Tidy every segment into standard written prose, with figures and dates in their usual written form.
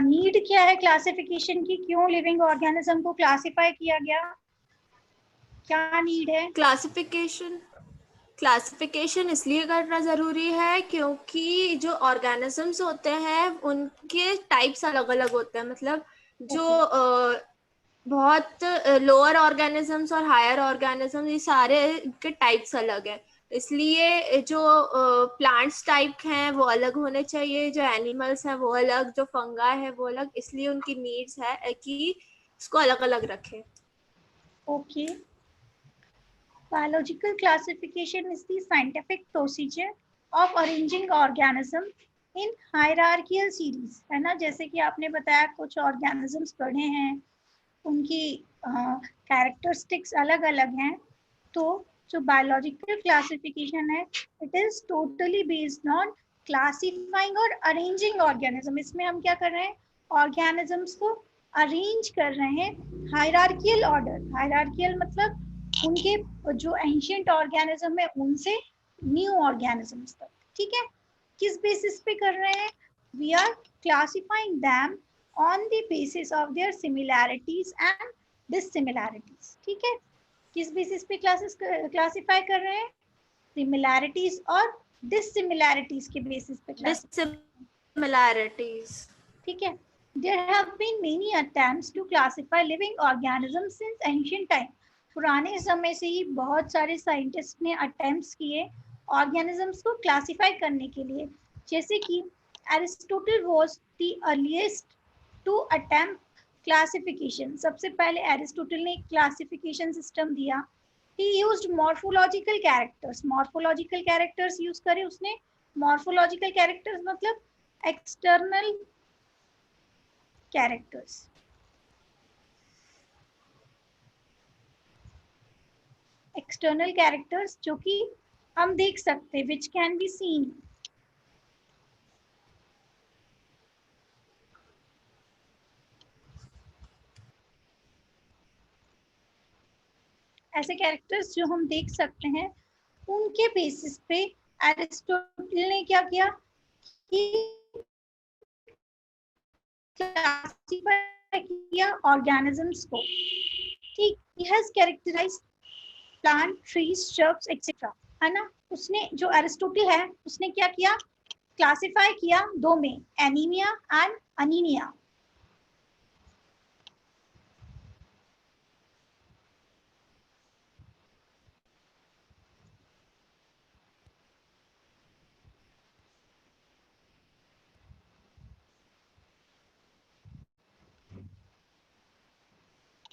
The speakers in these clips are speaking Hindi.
नीड क्या है क्लासिफिकेशन की, क्यों लिविंग ऑर्गेनिज्म को क्लासिफाई किया गया, क्या नीड है? क्लासिफिकेशन इसलिए करना ज़रूरी है क्योंकि जो ऑर्गेनिजम्स होते हैं उनके टाइप्स अलग अलग होते हैं। मतलब जो बहुत लोअर ऑर्गेनिजम्स और हायर ऑर्गेनिजम्स, ये सारे के टाइप्स अलग हैं। इसलिए जो प्लांट्स टाइप हैं वो अलग होने चाहिए, जो एनिमल्स हैं वो अलग, जो फंगाई है वो अलग। इसलिए उनकी नीड्स है कि इसको अलग अलग रखें। Okay, biological classification is the scientific procedure of arranging organism in hierarchical series, है ना? जैसे कि आपने बताया कुछ organisms पढ़े हैं, उनकी कैरेक्टरिस्टिक्स अलग अलग हैं। तो जो बायोलॉजिकल क्लासिफिकेशन है, it is totally based on classifying और अरेंजिंग ऑर्गेनिज्म। इसमें हम क्या कर रहे हैं, ऑर्गेनिजम्स को अरेंज कर रहे हैं हायरार्कियल ऑर्डर। हायरार्कियल मतलब उनके जो एंशिएंट ऑर्गेनिज्म है उनसे न्यू ऑर्गेनिजम्स तक। ठीक है, किस बेसिस पे कर रहे हैं? We are classifying them on the basis of their similarities and dissimilarities। ठीक है, किस बेसिस पे क्लासिफाई कर रहे हैं? सिमिलैरिटीज और डिससिमिलैरिटीज के बेसिस पे डिससिमिलैरिटीज। ठीक है, there have been many attempts to classify living organisms since ancient time। पुराने समय से ही बहुत सारे साइंटिस्ट ने अटेम्प्ट्स किए ऑर्गेनिजम्स को क्लासिफाई करने के लिए। जैसे कि Aristotle was the earliest to attempt classification. सबसे पहले एरिस्टोटल ने एक क्लासिफिकेशन सिस्टम दिया। He used morphological characters. Morphological characters use करे उसने। मॉर्फोलॉजिकल कैरेक्टर्स मतलब एक्सटर्नल कैरेक्टर्स। एक्सटर्नल कैरेक्टर्स जो कि हम देख सकते, विच कैन बी सीन। ऐसे कैरेक्टर्स जो हम देख सकते हैं, उनके बेसिस पे एरिस्टोटल ने क्या किया कि क्लासिफाई किया ऑर्गेनिजम्स को। ठीक, he has characterised plant, trees, shrubs etcetera, है ना? उसने, जो एरिस्टोटल है, उसने क्या किया? क्लासिफाई किया दो में, एनीमिया एंड अनीमिया।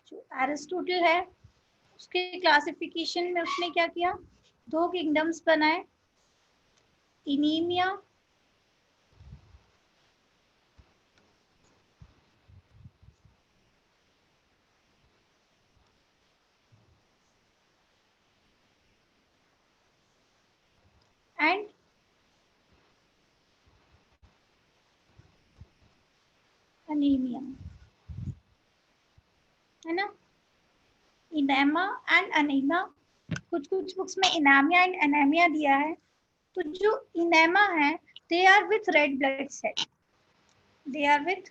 जो एरिस्टोटल है उसके क्लासिफिकेशन में उसने क्या किया? दो किंगडम्स बनाए, इनीमिया एंड अनीमिया, है ना? Enema and anaemia. कुछ कुछ बुक्स में इनामिया एंड एनेमिया दिया है। तो जो इनेमा है, they are with red blood cell. They are with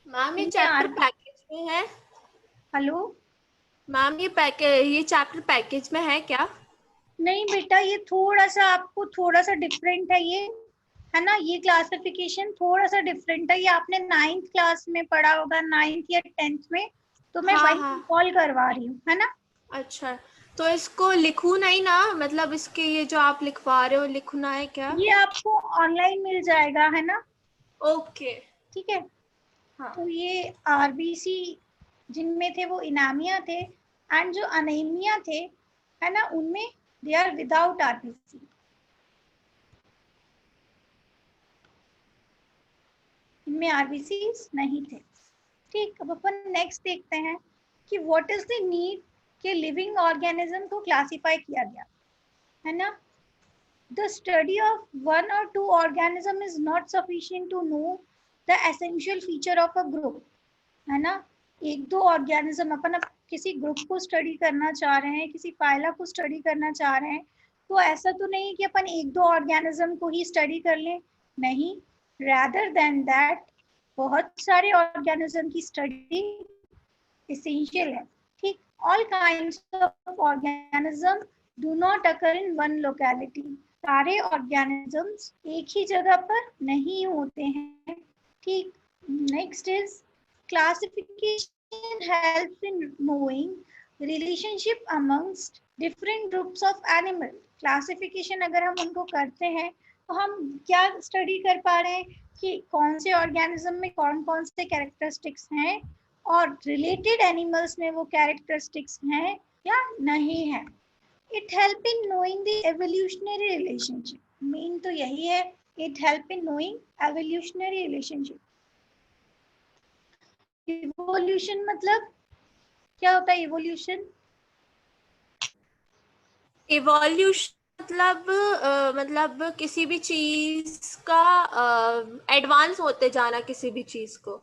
ma'am ये चैप्टर पैकेज में है? हेलो मैम ये चैप्टर पैकेज में है क्या? नहीं बेटा, ये थोड़ा सा आपको थोड़ा सा डिफरेंट है ये, है ना? ये क्लासिफिकेशन थोड़ा सा डिफरेंट है। ये आपने 9th क्लास में पढ़ा होगा, 9th या 10th में। तो मैं हाँ वही हाँ। कॉल करवा रही हूँ, है ना? अच्छा, तो इसको लिखूं नहीं ना? मतलब इसके ये जो आप लिखवा रहे हो लिखना है क्या? ये आपको ऑनलाइन मिल जाएगा, है ना? ओके। ठीक है, हाँ। तो ये आरबीसी जिनमें थे वो इनामिया थे, एंड जो अनीमिया थे, है ना, उनमें दे आर विदाउट आरबीसी। इनमें आरबीसी नहीं थे। ठीक, अब अपन नेक्स्ट देखते हैं कि व्हाट इज द नीड के लिविंग ऑर्गेनिज्म को क्लासिफाई किया गया, है ना? The study of one or two organism is not sufficient to know the essential feature of a group, है ना? एक दो ऑर्गेनिज्म, अपन अब किसी ग्रुप को स्टडी करना चाह रहे हैं, किसी फाइला को स्टडी करना चाह रहे हैं, तो ऐसा तो नहीं कि अपन एक दो ऑर्गेनिज्म को ही स्टडी कर लें, नहीं, rather than that बहुत सारे ऑर्गेनिज्म की स्टडी essential है, ठीक। all kinds of organism do not occur in one locality, सारे ऑर्गेनिजम्स एक ही जगह पर नहीं होते हैं, ठीक। Next is classification helps in knowing relationship amongst different groups of animal. Classification अगर हम उनको करते हैं तो हम क्या स्टडी कर पा रहे हैं कि कौन से ऑर्गेनिज्म में कौन कौन से कैरेक्टरिस्टिक्स हैं और रिलेटेड एनिमल्स में वो कैरेक्टरिस्टिक्स हैं या नहीं है। It help in knowing the evolutionary relationship. Main तो यही है, it help in knowing evolutionary relationship. Evolution मतलब क्या होता है? evolution मतलब किसी भी चीज का एडवांस होते जाना, किसी भी चीज को।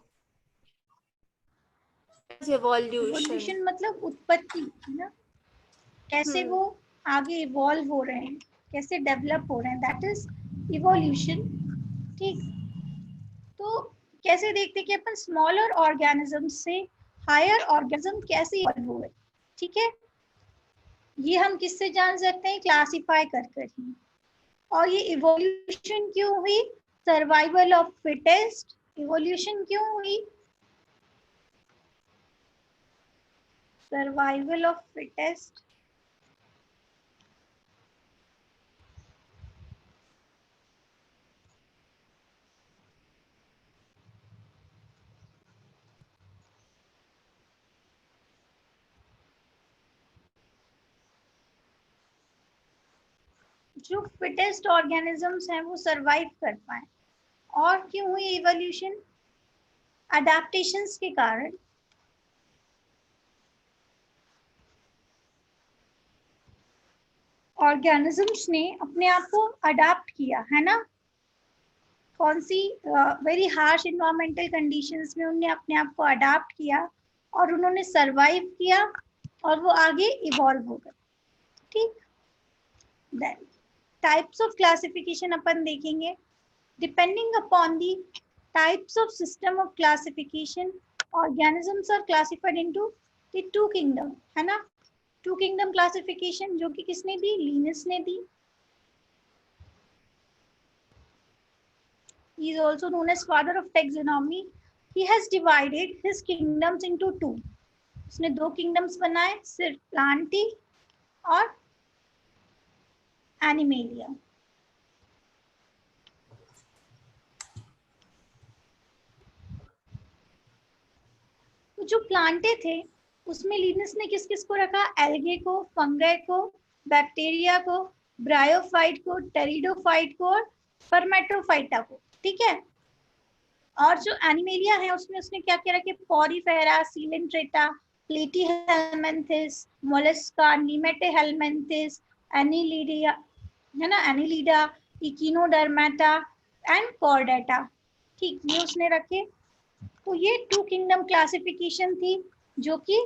evolution मतलब उत्पत्ति, है ना, कैसे वो आगे इवॉल्व हो रहे हैं, कैसे डेवलप हो रहे हैं, दैट इज इवोल्यूशन, ठीक। तो कैसे देखते कि अपन स्मॉलर ऑर्गेनिज्म से हायर ऑर्गेनिज्म कैसे इवॉल्व हुए, ठीक है। ये हम किससे जान सकते हैं? क्लासिफाई कर कर ही। और ये इवोल्यूशन क्यों हुई? Survival of fittest. इवोल्यूशन क्यों हुई? Survival of fittest. जो फिटेस्ट ऑर्गेनिजम्स हैं वो सरवाइव कर पाए। और क्यों हुई इवोल्यूशन? अडेप्टेशंस के कारण। ऑर्गेनिजम्स ने अपने आप को अडाप्ट किया, है ना, कौन सी वेरी हार्श इन्वायरमेंटल कंडीशंस में उन्होंने अपने आप को अडाप्ट किया और उन्होंने सरवाइव किया और वो आगे इवॉल्व हो गए, ठीक। देन टाइप्स ऑफ क्लासिफिकेशन अपन देखेंगे। Depending upon the types of system of classification, organisms are classified into the two kingdom, है ना। टू किंगडम क्लासिफिकेशन जो कि किसने दी? लिनस ने दी। He is also known as father of taxonomy. He has divided his kingdoms into two. उसने दो किंगडम्स बनाए, सिर्फ प्लांटी और एनिमेलिया। तो जो प्लांटे थे उसमें लिनस ने किस किस को रखा? एल्गे को, फंगई को, बैक्टीरिया को, ब्रायोफाइट को, टेरिडोफाइट को और स्पर्मेटोफाइटा को, ठीक है। और जो एनिमेलिया है उसमें उसने क्या क्या रखे? पॉरीफेरा, सीलेंट्रेटा, प्लेटीहेलमिन्थिस, मोलस्का, नीमेटेहेलमिन्थिस, एनिलिडिया, है ना, एनिलिडा, इकिनोडर्माटा एंड कॉर्डेटा, ठीक, ये उसने रखे। तो ये टू किंगडम क्लासिफिकेशन थी जो कि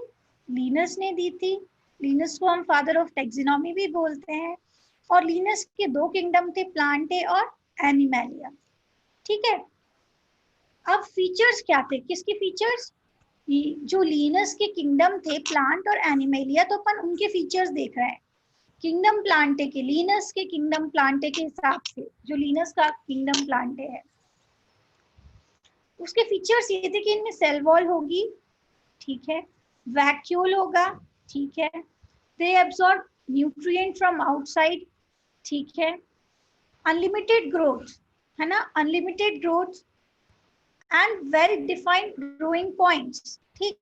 लिनस ने दी थी। लिनस को हम फादर ऑफ टैक्सोनॉमी भी बोलते हैं। और लिनस के दो किंगडम थे, प्लांटे और एनिमेलिया, ठीक है। अब फीचर्स क्या थे? किसके फीचर्स? जो लिनस के किंगडम थे, प्लांट और एनिमेलिया, तो अपन उनके फीचर्स देख रहे हैं। किंगडम प्लांटे के, लिनस के किंगडम प्लांटे के हिसाब से जो लिनस का किंगडम प्लांटे है उसके फीचर्स ये थे कि इनमें सेल वॉल होगी, ठीक है, वैक्यूल होगा, ठीक है, दे एब्सॉर्ब न्यूट्रिएंट फ्रॉम आउटसाइड, ठीक है, अनलिमिटेड ग्रोथ, है ना, unlimited growth and well defined growing points, ठीक।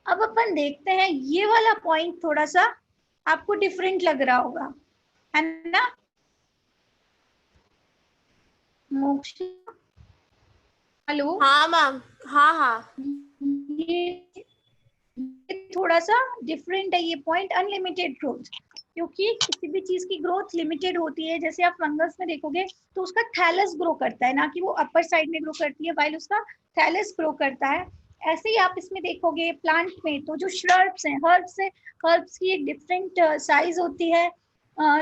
अब अपन देखते हैं, ये वाला पॉइंट थोड़ा सा आपको डिफरेंट लग रहा होगा, है ना मोक्ष? हेलो, हाँ मैम, हाँ हाँ, ये थोड़ा सा डिफरेंट है ये पॉइंट, अनलिमिटेड ग्रोथ, क्योंकि किसी भी चीज की ग्रोथ लिमिटेड होती है। जैसे आप फंगस में देखोगे तो उसका थैलस ग्रो करता है, ना कि वो अपर साइड में ग्रो करती है, वाइल उसका थैलस ग्रो करता है। ऐसे ही आप इसमें देखोगे प्लांट में, तो जो श्रब्स हैं, हर्ब्स की एक डिफरेंट साइज होती है,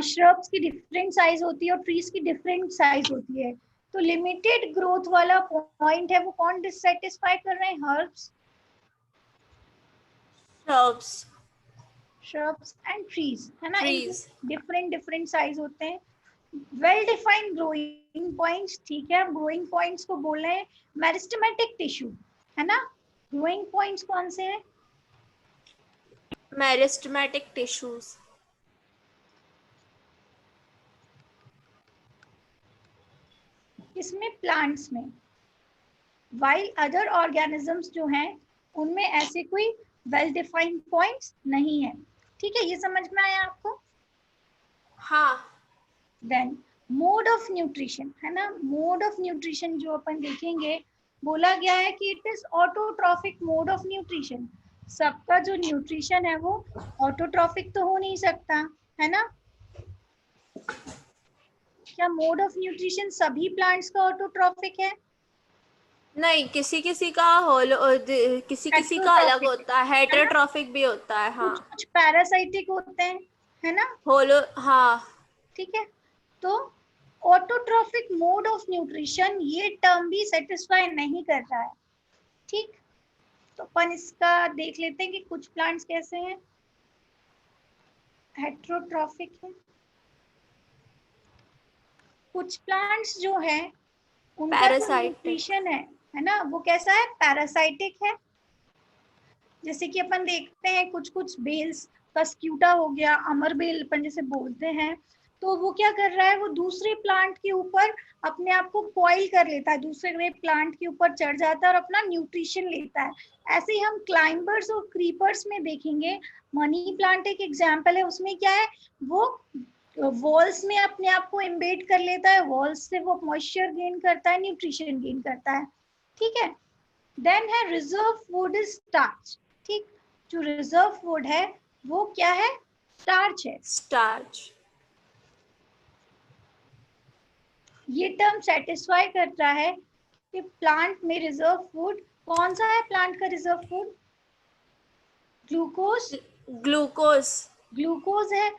श्रब्स की डिफरेंट साइज होती है और ट्रीज की डिफरेंट साइज होती है। तो लिमिटेड ग्रोथ वाला पॉइंट है वो कौन डिससेटिस्फाई कर रहे हैं? हर्ब्स, श्रब्स एंड ट्रीज, है ना। इनके डिफरेंट साइज होते हैं। वेल डिफाइंड ग्रोइंग पॉइंट्स, ठीक है, ग्रोइंग पॉइंट्स को बोल रहे हैं मेरिस्टेमेटिक टिश्यू, है ना। ग्रोइंग पॉइंट्स कौन से हैं? Meristematic tissues. इसमें प्लांट्स में, वाइल अदर ऑर्गेनिजम्स जो हैं उनमें ऐसे कोई वेल डिफाइंड पॉइंट्स नहीं है। ठीक है, ये समझ में आया आपको? हाँ। देन मोड ऑफ न्यूट्रिशन, है ना। मोड ऑफ न्यूट्रिशन जो अपन देखेंगे, बोला गया है कि it is autotrophic mode of nutrition. सबका जो न्यूट्रिशन है वो ऑटोट्रॉफिक तो हो नहीं सकता, है ना। क्या मोड ऑफ न्यूट्रिशन सभी प्लांट्स का ऑटोट्रॉफिक है? नहीं, किसी किसी का किसी का अलग होता है, हेटेरोट्रॉफिक भी होता है। हाँ, कुछ पैरासाइटिक होते हैं, है ना। हाँ, ठीक है, तो ऑटोट्रॉफिक मोड ऑफ न्यूट्रिशन ये टर्म भी सेटिस्फाई नहीं कर रहा है। ठीक, तो अपन इसका देख लेते हैं कि कुछ प्लांट्स कैसे हैं, हेटेरोट्रॉफिक है। कुछ प्लांट्स जो है उनका जो न्यूट्रिशन है ना, वो कैसा है? पैरासाइटिक है। जैसे कि अपन देखते हैं कुछ बेल्स, कस्क्यूटा हो गया, अमर बेल अपन जैसे बोलते हैं, तो वो क्या कर रहा है, वो दूसरे प्लांट के ऊपर अपने आप को कॉइल कर लेता है, दूसरे प्लांट के ऊपर चढ़ जाता है और अपना न्यूट्रिशन लेता है। ऐसे ही हम क्लाइंबर्स और क्रीपर्स में देखेंगे। मनी प्लांट एक एग्जाम्पल है, उसमें क्या है, वो वॉल्स में अपने आप को एम्बेड कर लेता है, वॉल्स से वो मॉइस्चर गेन करता है, न्यूट्रिशन गेन करता है। ठीक है, देन है रिजर्व फूड इज स्टार्च। ठीक, जो रिजर्व फूड है वो क्या है? स्टार्च है। स्टार्च। ये टर्म सेटिस्फाई करता है कि प्लांट में रिजर्व फूड कौन सा है? प्लांट का रिजर्व फूड ग्लूकोज, ग्लूकोज है।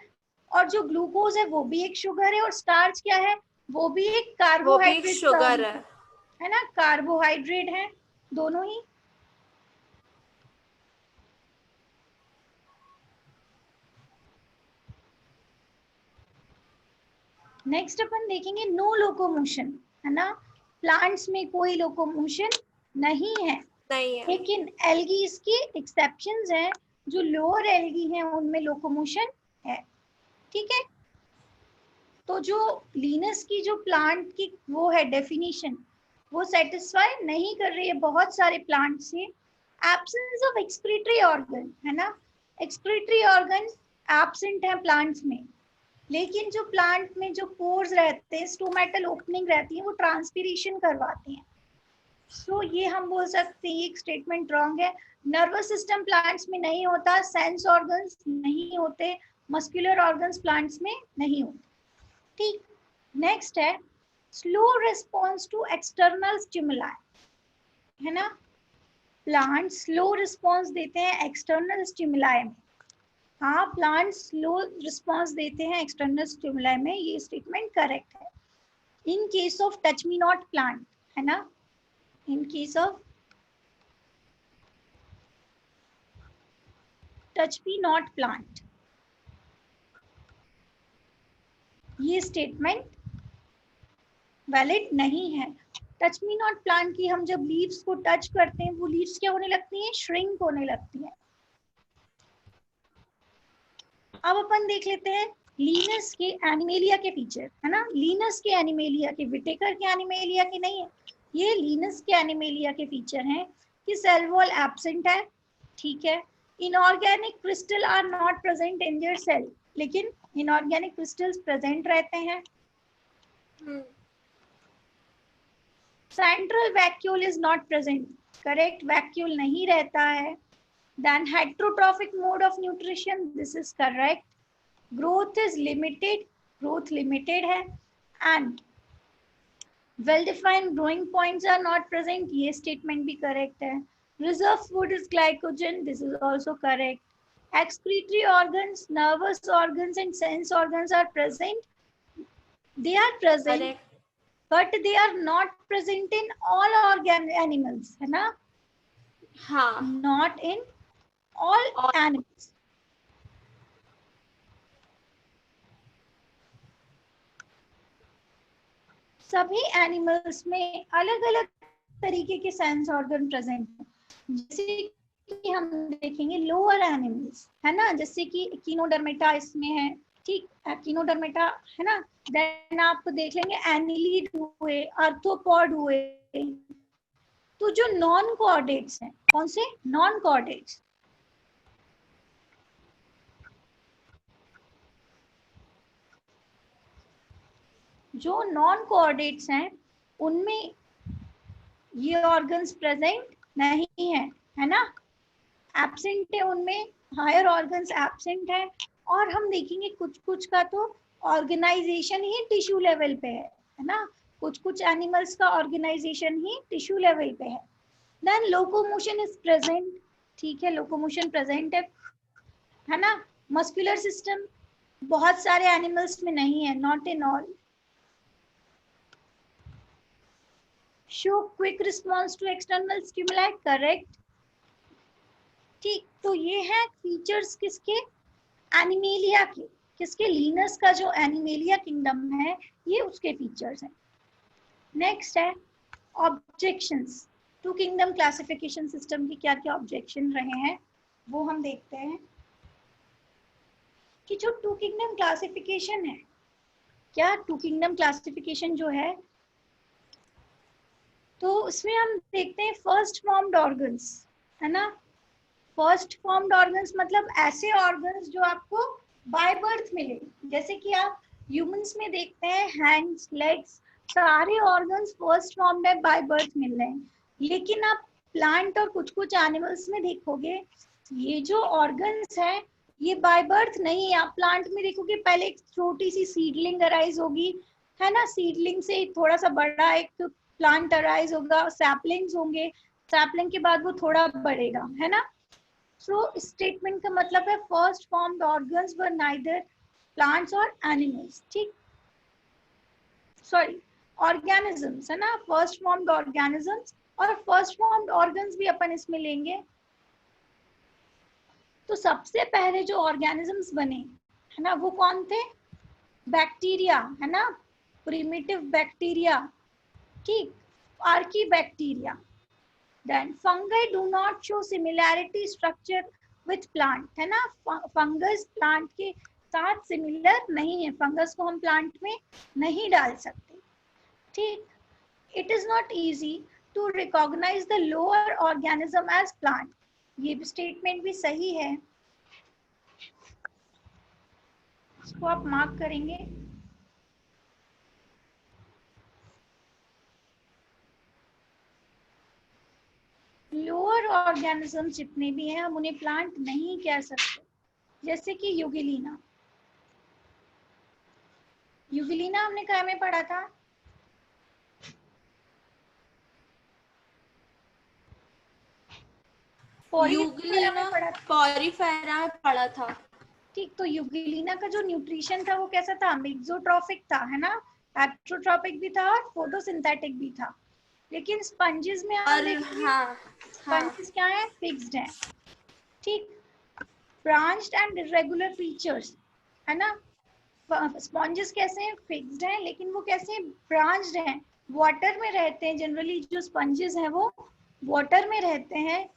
और जो ग्लूकोज है वो भी एक शुगर है, और स्टार्च क्या है? वो भी एक कार्बोहाइड्रेट शुगर है ना, कार्बोहाइड्रेट है दोनों ही। नेक्स्ट अपन देखेंगे नो लोकोमोशन, है ना। प्लांट्स में कोई लोकोमोशन नहीं है, लेकिन एल्गीज की एक्सेप्शंस हैं। जो लोअर एल्गी हैं उनमें लोकोमोशन है। ठीक है, तो जो लीनस की जो प्लांट की वो है डेफिनेशन, वो सेटिस्फाई नहीं कर रही है बहुत सारे प्लांट से। एब्सेंस ऑफ एक्सक्रीटरी ऑर्गन, है ना, एक्सक्रीटरी ऑर्गन एब्सेंट है प्लांट्स में। लेकिन जो प्लांट में जो पोर्स रहते हैं, स्टोमेटल ओपनिंग रहती है, वो ट्रांसपीरेशन करवाती हैं। सो ये हम बोल सकते हैं, एक स्टेटमेंट रॉन्ग है। नर्वस सिस्टम प्लांट्स में नहीं होता, सेंस ऑर्गन्स नहीं होते, मस्कुलर ऑर्गन्स प्लांट्स में नहीं होते। ठीक, नेक्स्ट है slow response to external stimuli, है ना। प्लांट स्लो रिस्पॉन्स देते हैं एक्सटर्नल स्टिमुलाई में। हाँ, प्लांट स्लो रिस्पॉन्स देते हैं एक्सटर्नल स्टिमुलाई में, ये स्टेटमेंट करेक्ट है। In case of touch me not plant, है ना, in case of touch me not plant, ये स्टेटमेंट वैलिड नहीं है। टच मी नॉट प्लांट की हम जब लीव्स को टच करते हैं, वो लीव्स क्या होने लगती हैं? श्रिंक होने लगती हैं। अब अपन देख लेते हैं लीनस के एनिमेलिया के फीचर, है ना। लीनस के एनिमेलिया के, विटेकर के एनिमेलिया के नहीं है, ये लीनस के एनिमेलिया के फीचर हैं कि सेल वॉल एब्सेंट है। ठीक है, inorganic crystal are not present in their cell, लेकिन इनऑर्गेनिक क्रिस्टल्स प्रेजेंट रहते हैं। Central vacuole is not present, correct, vacuole नहीं रहता है। Then heterotrophic mode of nutrition, this is correct. Growth is limited, growth limited है, and well defined growing points are not present, ये statement भी correct है। Reserve food is glycogen. This is also correct. Excretory organs, nervous organs, and sense organs are present. They are present, correct. but they are not present in all animals, है ना? हाँ. Not in all animals. सभी एनिमल्स में अलग अलग तरीके के सेंस ऑर्गन प्रेजेंट हैं. जैसे कि हम देखेंगे लोअर एनिमल्स, है ना, जैसे कि इकिनोडर्मेटा इसमें है, ठीक, इकिनोडर्मेटा है ना. देन आप देख लेंगे एनिलीड हुए, आर्थ्रोपॉड हुए. तो जो नॉन कॉर्डेट्स हैं, कौन से नॉन कॉर्डेट्स, जो नॉन कोऑर्डिनेट्स हैं उनमें ये ऑर्गन्स प्रेजेंट नहीं है ना, एब्सेंट है उनमें, हायर ऑर्गन्स एब्सेंट है. और हम देखेंगे कुछ कुछ का तो ऑर्गेनाइजेशन ही टिश्यू लेवल पे है ना, कुछ कुछ एनिमल्स का ऑर्गेनाइजेशन ही टिश्यू लेवल पे है. देन लोकोमोशन इज प्रेजेंट, ठीक है, लोकोमोशन प्रेजेंट है ना. मस्कुलर सिस्टम बहुत सारे एनिमल्स में नहीं है, not in all. Show quick response to external stimuli, correct. ठीक, तो ये है फीचर्स किसके, एनिमेलिया के. किसके, लीनस का जो एनिमेलिया किंगडम है ये उसके फीचर्स हैं. नेक्स्ट है objections. Two kingdom classification system की क्या क्या ऑब्जेक्शन रहे हैं वो हम देखते हैं. कि जो टू किंगडम क्लासिफिकेशन है, क्या टू किंगडम क्लासिफिकेशन जो है, तो उसमें हम देखते हैं फर्स्ट फॉर्म्ड ऑर्गन्स, है ना. फर्स्ट फॉर्म्ड ऑर्गन्स मतलब ऐसे ऑर्गन्स जो आपको बाय बर्थ मिले. जैसे कि आप ह्यूमंस में देखते हैं हैंड्स, लेग्स, सारे ऑर्गन्स फर्स्ट फॉर्म्ड है, बाय बर्थ मिल रहे हैं. लेकिन आप प्लांट और कुछ कुछ एनिमल्स में देखोगे ये जो ऑर्गन्स है ये बाय बर्थ नहीं है. आप प्लांट में देखोगे पहले एक छोटी सी सीडलिंग अराइज होगी, है ना, सीडलिंग से थोड़ा सा बड़ा एक प्लांट अराइज होगा, सैपलिंग्स होंगे, सैपलिंग के बाद वो थोड़ा बढ़ेगा, है ना. सो स्टेटमेंट का मतलब है फर्स्ट फॉर्म्ड ऑर्गन्स वर नाइदर प्लांट्स और एनिमल्स, ठीक, सॉरी ऑर्गेनिजम्स, है ना, फर्स्ट फॉर्म्ड ऑर्गेनिजम्स. और फर्स्ट फॉर्म्ड ऑर्गन्स भी अपन इसमें लेंगे. तो सबसे पहले जो ऑर्गेनिजम्स बने, है ना, वो कौन थे, बैक्टीरिया, है ना, प्रिमिटिव बैक्टीरिया, ठीक, archaebacteria. Then fungi do not show similarity structure with plant, है ना. फंगस प्लांट के साथ सिमिलर नहीं है, फंगस को हम प्लांट में नहीं डाल सकते, ठीक. It is not easy to recognize the lower organism as plant. ये भी स्टेटमेंट भी सही है, इसको आप मार्क करेंगे. लोअर ऑर्गेनिज्म जितने भी हैं हम उन्हें प्लांट नहीं कह सकते. जैसे कि यूगिलीना, यूगिलीना हमने क्या में पढ़ा था, यूग्लिना पॉरीफेरा में पढ़ा था, ठीक. तो यूगिलीना का जो न्यूट्रिशन था वो कैसा था, मेसोट्रॉफिक था, है ना, हेटेरोट्रॉपिक भी था और फोटोसिंथेटिक भी था. लेकिन स्पंजेस में आप देखेंगे, हाँ, स्पंजेस क्या है, फिक्स्ड है, ठीक. ब्रांच्ड एंड इरेगुलर फीचर्स, है ना. स्पॉन्जेस कैसे हैं, फिक्स्ड हैं, लेकिन वो कैसे हैं, ब्रांच्ड हैं, वाटर में रहते हैं. जनरली जो स्पंजेस हैं वो वाटर में रहते हैं.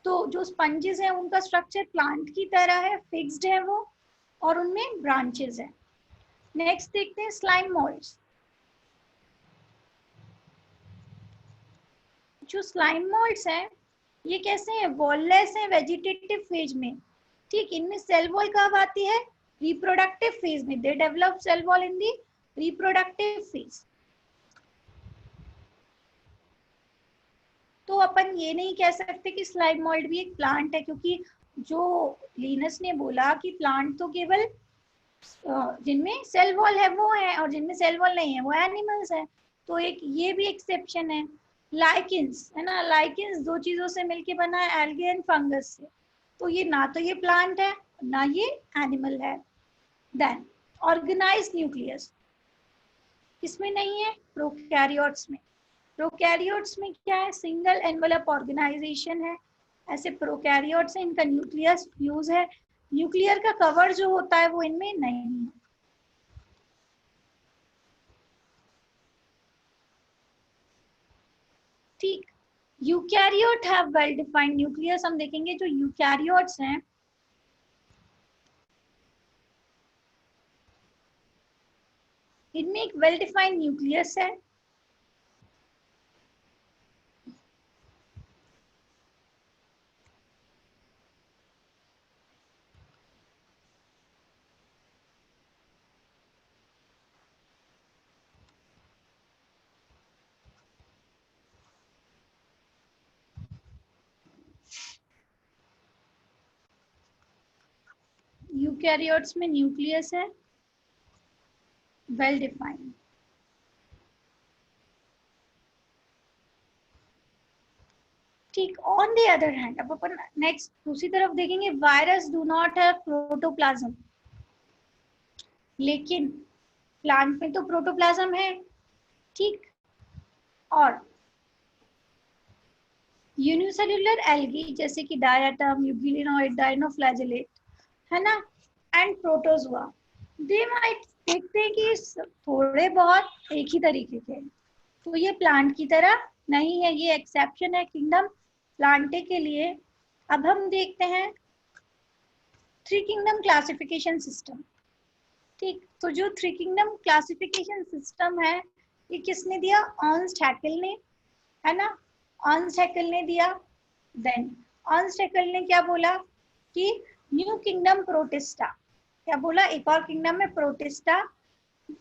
तो जो स्पंजेस हैं उनका स्ट्रक्चर प्लांट की तरह है, फिक्स्ड है वो, और उनमें ब्रांचेस हैं. नेक्स्ट देखते हैं स्लाइम मोल्ड्स. जो स्लाइम मोल्ड्स हैं ये कैसे हैं, वॉललेस हैं वेजिटेटिव फेज में, ठीक. इनमें सेल वॉल कब आती है, रिप्रोडक्टिव फेज में. They develop cell wall in the reproductive phase. तो अपन ये नहीं कह सकते कि स्लाइम मोल्ड भी एक प्लांट है, क्योंकि जो लिनस ने बोला कि प्लांट तो केवल जिनमें सेल वॉल है वो है, और जिनमें सेल वॉल नहीं है वो एनिमल्स है. तो एक ये भी एक्सेप्शन है. लाइकेंस है ना, लाइकेंस दो चीजों से मिलके बना है, एल्गे एंड फंगस से। तो ये ना तो ये प्लांट है ना ये एनिमल है। देन ऑर्गेनाइज्ड न्यूक्लियस किसमें नहीं है? प्रोकैरियोट्स में। प्रोकैरियोट्स में क्या है? सिंगल एनवेलप ऑर्गेनाइजेशन है। ऐसे प्रोकैरियोट्स है, इनका न्यूक्लियस फ्यूज है, न्यूक्लियर का कवर जो होता है वो इनमें नहीं है। ठीक, eukaryote have well defined nucleus. हम देखेंगे जो यूकैरियोट्स हैं इनमें एक वेल डिफाइंड न्यूक्लियस है। यूकैरियोट्स में न्यूक्लियस है वेल डिफाइंड। ठीक, ऑन द अदर हैंड अब अपन नेक्स्ट दूसरी तरफ देखेंगे, virus do not have protoplasm. लेकिन प्लांट में तो प्रोटोप्लाज्म है। ठीक, और यूनिसेल्युलर एल्गी जैसे कि डायटम, यूग्लिनोइड, डायनोफ्लैजेलेट है ना, एंड प्रोटोजोआ, दे माइट देखते हैं कि थोड़े बहुत एक ही तरीके के, तो ये प्लांट की तरह नहीं है, ये एक्सेप्शन है किंगडम प्लांटे के लिए। अब हम देखते हैं थ्री किंगडम क्लासिफिकेशन सिस्टम। ठीक, तो जो थ्री किंगडम क्लासिफिकेशन सिस्टम है ये किसने दिया? अर्नस्ट हैकेल ने, है ना, अर्नस्ट हैकेल ने दिया। देन अर्नस्ट हैकेल ने क्या बोला कि न्यू किंगडम प्रोटिस्टा, क्या बोला? एक और किंगडम है protista,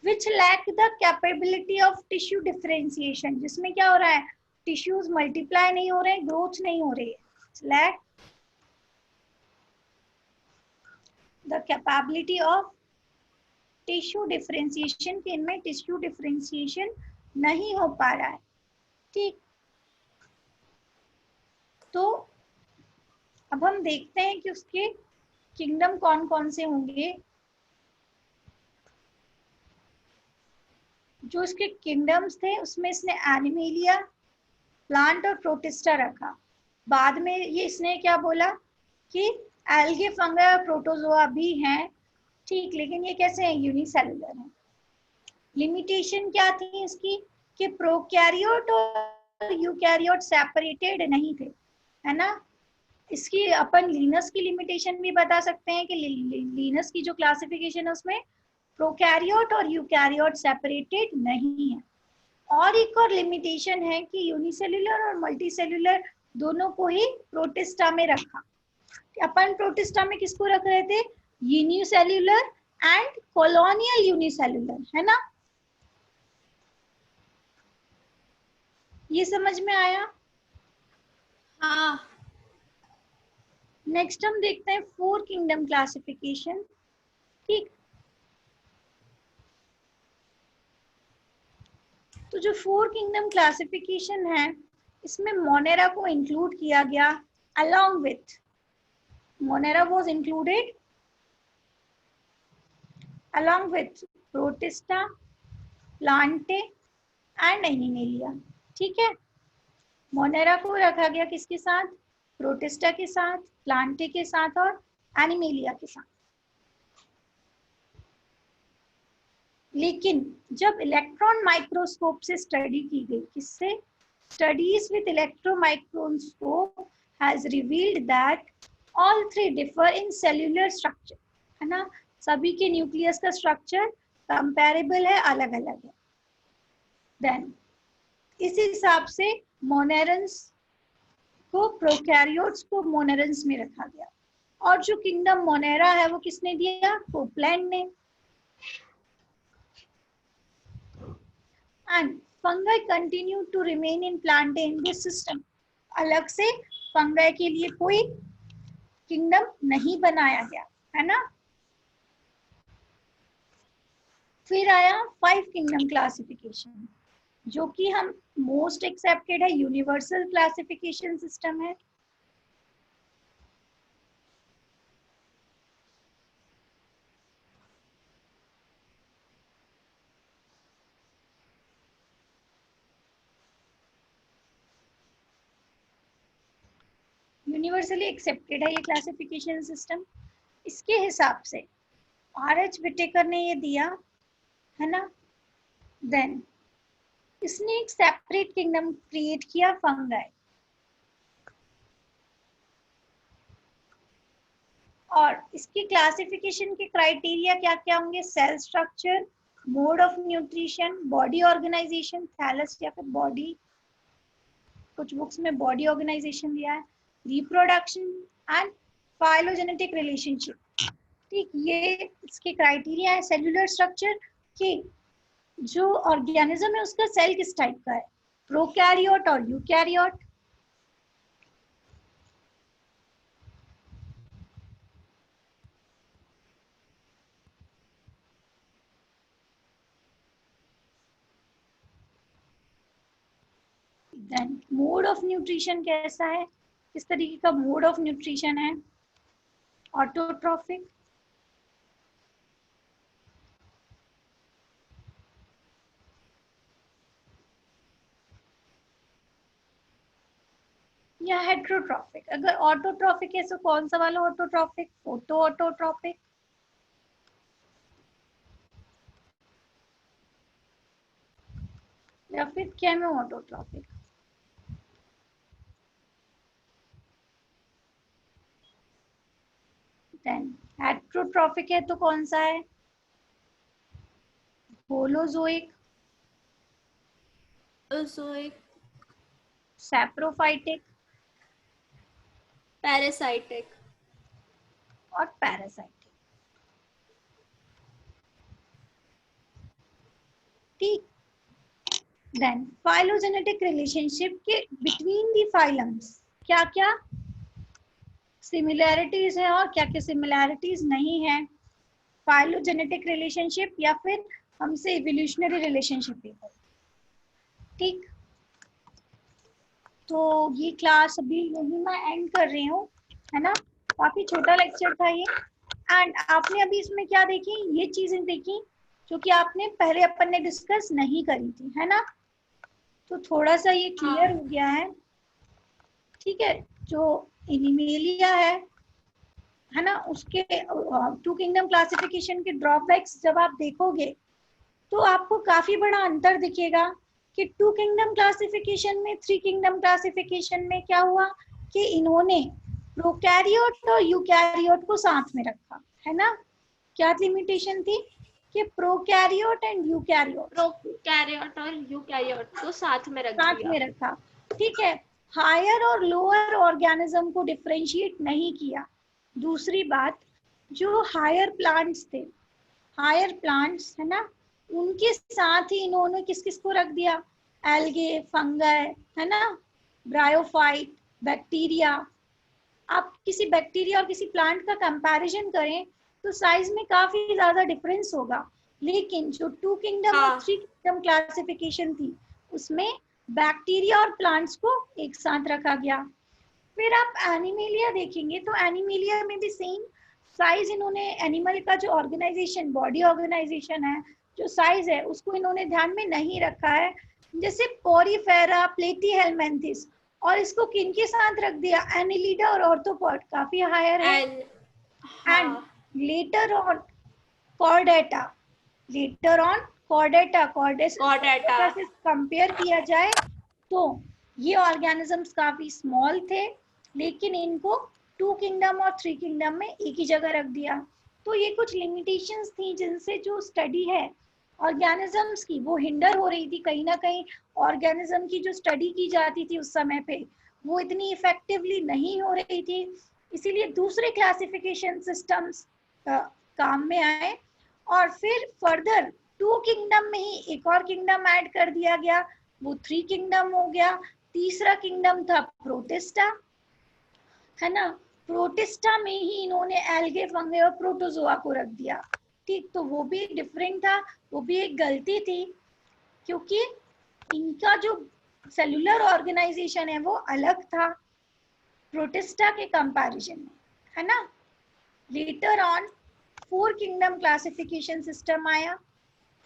which lack the capability of tissue differentiation, जिसमें क्या हो रहा है? टिश्यूज मल्टीप्लाई नहीं हो रहे, ग्रोथ नहीं हो रही है। lack the capability of tissue differentiation, कि इनमें टिश्यू डिफरेंशिएशन नहीं हो पा रहा है। ठीक, तो अब हम देखते हैं कि उसके किंगडम कौन कौन से होंगे। जो इसके किंगडम्स थे उसमें इसने एनिमेलिया, प्लांट और प्रोटिस्टा रखा। बाद में ये इसने क्या बोला कि एल्गे, फंगस और प्रोटोजोआ भी हैं। ठीक, लेकिन ये कैसे हैं? यूनिसेलुलर हैं। लिमिटेशन क्या थी इसकी कि प्रोकैरियोट और यूकैरियोट सेपरेटेड नहीं थे, है ना। इसकी अपन लीनस की लिमिटेशन भी बता सकते हैं कि लीनस की जो क्लासिफिकेशन है उसमें प्रोकैरियोट और यूकैरियोट सेपरेटेड नहीं है। और एक और लिमिटेशन है कि यूनिसेल्युलर और मल्टीसेल्युलर दोनों को ही प्रोटिस्टा में रखा। अपन प्रोटिस्टा में किसको रख रहे थे? यूनिसेल्युलर एंड कॉलोनियल यूनिसेल्युलर, है ना। ये समझ में आया? हाँ। नेक्स्ट हम देखते हैं फोर किंगडम क्लासिफिकेशन। ठीक, तो जो फोर किंगडम क्लासिफिकेशन है इसमें मोनेरा को इंक्लूड किया गया, along with Monera was included along with protista, Plantae and animalia. ठीक है, मोनेरा को रखा गया किसके साथ? प्रोटिस्टा के साथ, प्लांटे के साथ और एनिमेलिया के साथ। लेकिन जब इलेक्ट्रॉन माइक्रोस्कोप से स्टडी की गई, किससे? Studies with electron microscope has revealed that all three differ in cellular structure, है ना। सभी के न्यूक्लियस का स्ट्रक्चर कंपैरेबल है, अलग अलग है। देन इस हिसाब से मोनेरन्स को, प्रोकैरियोट्स को मोनेरन्स में रखा गया। और जो किंगडम मोनेरा है वो किसने दिया? कोपलैंड ने। And fungi continue to remain in Plantae in this system. अलग से फंगाई के लिए कोई किंगडम नहीं बनाया गया, है ना। फिर आया फाइव किंगडम क्लासिफिकेशन। जो कि हम मोस्ट एक्सेप्टेड है, यूनिवर्सल क्लासिफिकेशन सिस्टम है। यूनिवर्सली एक्सेप्टेड है ये क्लासिफिकेशन सिस्टम। इसके हिसाब से आर.एच. विटेकर ने ये दिया है ना। देन इसने एक सेपरेट किंगडम क्रिएट किया, फंगाई। और इसकी क्लासिफिकेशन के क्राइटेरिया क्या क्या होंगे? Cell structure, mode of nutrition, body organisation, thallus या फिर बॉडी, कुछ बुक्स में बॉडी ऑर्गेनाइजेशन दिया है, रिप्रोडक्शन एंड फाइलोजेनेटिक रिलेशनशिप। ठीक, ये इसके क्राइटेरिया है। सेल्यूलर स्ट्रक्चर कि जो ऑर्गेनिज्म है उसका सेल किस टाइप का है, प्रोकैरियोट और eukaryote. Then mode of nutrition कैसा है, किस तरीके का मोड ऑफ न्यूट्रिशन है, ऑटोट्रॉफिक या हेट्रोट्रॉफिक। अगर ऑटोट्रॉफिक है तो कौन सा वाला ऑटोट्रॉफिक, फोटो ऑटोट्रॉफिक या फिर केमो ऑटोट्रॉफिक। देन हेट्रोट्रॉफिक है तो कौन सा है, होलोजोइक, सैप्रोफाइटिक पैरासाइटिक और पैरासाइटिक। ठीक। देन फाइलोजेनेटिक रिलेशनशिप के बिटवीन दी फाइलम्स क्या क्या सिमिलैरिटीज है और क्या क्या सिमिलैरिटीज नहीं है, फाइलोजेनेटिक रिलेशनशिप या फिर हमसे इवोल्यूशनरी रिलेशनशिप है। ठीक, तो ये क्लास अभी यही मैं एंड कर रही हूँ, है ना। काफी छोटा लेक्चर था ये। एंड आपने अभी इसमें क्या देखी, ये चीजें देखी जो कि आपने पहले अपन ने डिस्कस नहीं करी थी, है ना। तो थोड़ा सा ये क्लियर हो गया है। ठीक है, जो एनिमेलिया है ना, उसके टू किंगडम क्लासिफिकेशन के ड्रॉबैक्स जब आप देखोगे तो आपको काफी बड़ा अंतर दिखेगा कि टू किंगडम क्लासिफिकेशन में, थ्री किंगडम क्लासिफिकेशन में क्या हुआ कि इन्होंने प्रोकैरियोट और यूकैरियोट को साथ में रखा, है ना। क्या लिमिटेशन थी कि प्रोकैरियोट एंड यूकैरियोट और यूकैरियोट को साथ में रखा। ठीक है, हायर और लोअर ऑर्गेनिज्म को डिफरेंशिएट नहीं किया। दूसरी बात, जो हायर प्लांट्स थे, हायर प्लांट्स है ना, उनके साथ ही इन्होंने किस किस को रख दिया, एल्गे, फंगाई, है ना, ब्रायोफाइट, बैक्टीरिया। आप किसी बैक्टीरिया और किसी प्लांट का कंपैरिजन करें तो साइज में काफी ज्यादा डिफरेंस होगा, लेकिन जो टू किंगडम और थ्री किंगडम क्लासिफिकेशन थी उसमें बैक्टीरिया और प्लांट्स को एक साथ रखा गया। फिर आप एनिमेलिया देखेंगे तो एनिमेलिया में भी सेम साइज इन्होंने, एनिमल का जो ऑर्गेनाइजेशन, बॉडी ऑर्गेनाइजेशन है, जो साइज है उसको इन्होंने ध्यान में नहीं रखा है। जैसे पोरीफेरा, प्लेटीहेलमिन्थिस, और इसको किन के साथ रख दिया, एनिलिडा और ऑर्थोपॉड, काफी हायर है। And later on Chordata, Chordata से कंपेयर किया जाए तो ये ऑर्गेनिजम्स काफी स्मॉल थे, लेकिन इनको टू किंगडम और थ्री किंगडम में एक ही जगह रख दिया। तो ये कुछ लिमिटेशंस थी जिनसे जो स्टडी है ऑर्गेनिजम्स की वो हिंडर हो रही थी। कहीं ना कहीं ऑर्गेनिज्म की जो स्टडी की जाती थी उस समय पे वो इतनी इफेक्टिवली नहीं हो रही थी, इसीलिए दूसरे क्लासिफिकेशन सिस्टम्स काम में आए। और फिर फर्दर टू किंगडम में ही एक और किंगडम ऐड कर दिया गया, वो थ्री किंगडम हो गया। तीसरा किंगडम था प्रोटिस्टा, है ना। प्रोटिस्टा में ही इन्होंने एल्गे, फंगे और प्रोटोजोआ को रख दिया। ठीक, तो वो भी डिफरेंट था, वो भी एक गलती थी, क्योंकि इनका जो सेलुलर ऑर्गेनाइजेशन है वो अलग था प्रोटिस्टा के कंपैरिजन में, है ना। Later on 4 kingdom classification system आया।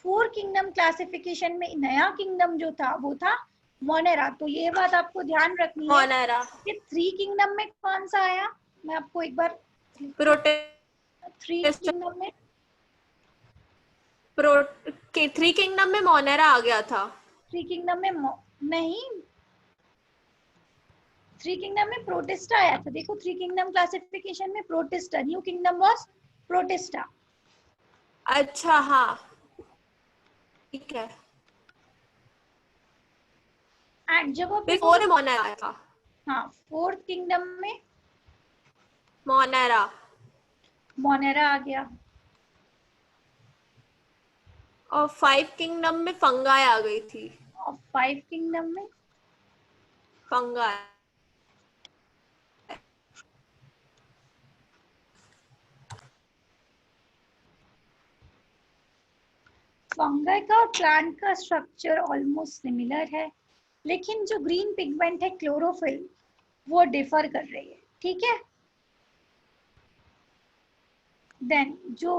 4 किंगडम क्लासिफिकेशन में नया किंगडम जो था वो था मोनेरा। तो ये बात आपको ध्यान रखनी है मोनेरा। कि 3 किंगडम में कौन सा आया, मैं आपको एक बार 3 किंगडम में 3 किंगडम में मोनेरा आ गया था। 3 किंगडम में नहीं, 3 किंगडम में प्रोटिस्टा आया था। देखो 3 किंगडम क्लासिफिकेशन में protista, new kingdom was protista. अच्छा हाँ ठीक है। एंड जब आप फिर 4 में मोनेरा आया था। हाँ 4th किंगडम में मोनेरा। मोनेरा आ गया। और 5 किंगडम में फंगाई आ गई थी। और 5 किंगडम में फंगाई। फंगाई का और प्लांट का स्ट्रक्चर ऑलमोस्ट सिमिलर है, लेकिन जो ग्रीन पिगमेंट है क्लोरोफिल वो डिफर कर रही है, ठीक है। देन जो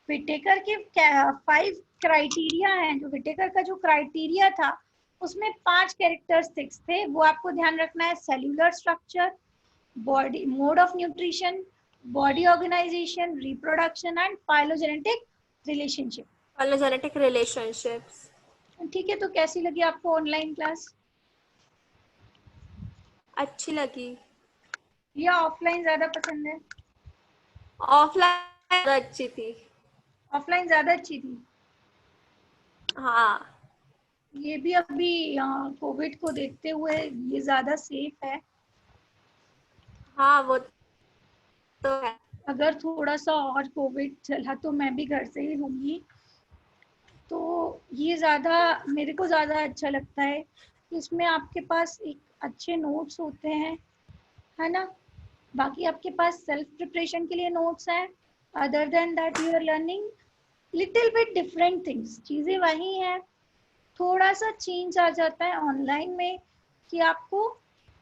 विटेकर के 5 क्राइटेरिया हैं, जो विटेकर का जो क्राइटेरिया था उसमें 5 कैरेक्टरिस्टिक्स थे, वो आपको ध्यान रखना है। Cellular structure, body, mode of nutrition, body organisation, reproduction and phylogenetic relationship. Phylogenetic relationships. ठीक है, तो कैसी लगी आपको ऑनलाइन क्लास? अच्छी लगी। या ऑफलाइन ज्यादा पसंद है? ऑफलाइन अच्छी थी। ऑफलाइन ज्यादा अच्छी थी। हाँ ये भी अभी कोविड को देखते हुए ये ज्यादा सेफ है। हाँ वो तो है। अगर थोड़ा सा और कोविड चला तो मैं भी घर से ही लूंगी। तो ये ज़्यादा मेरे को ज़्यादा अच्छा लगता है, इसमें आपके पास एक अच्छे नोट्स होते हैं, है ना। बाकी आपके पास सेल्फ प्रिपरेशन के लिए नोट्स हैं। Other than that you are learning little bit different things. चीज़ें वही हैं, थोड़ा सा चेंज आ जाता है ऑनलाइन में कि आपको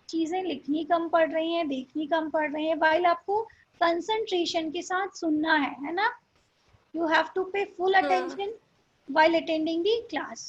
चीज़ें लिखनी कम पड़ रही हैं, देखनी कम पड़ रही हैं, वाइल आपको कंसंट्रेशन के साथ सुनना है ना। You have to pay full attention while attending the class.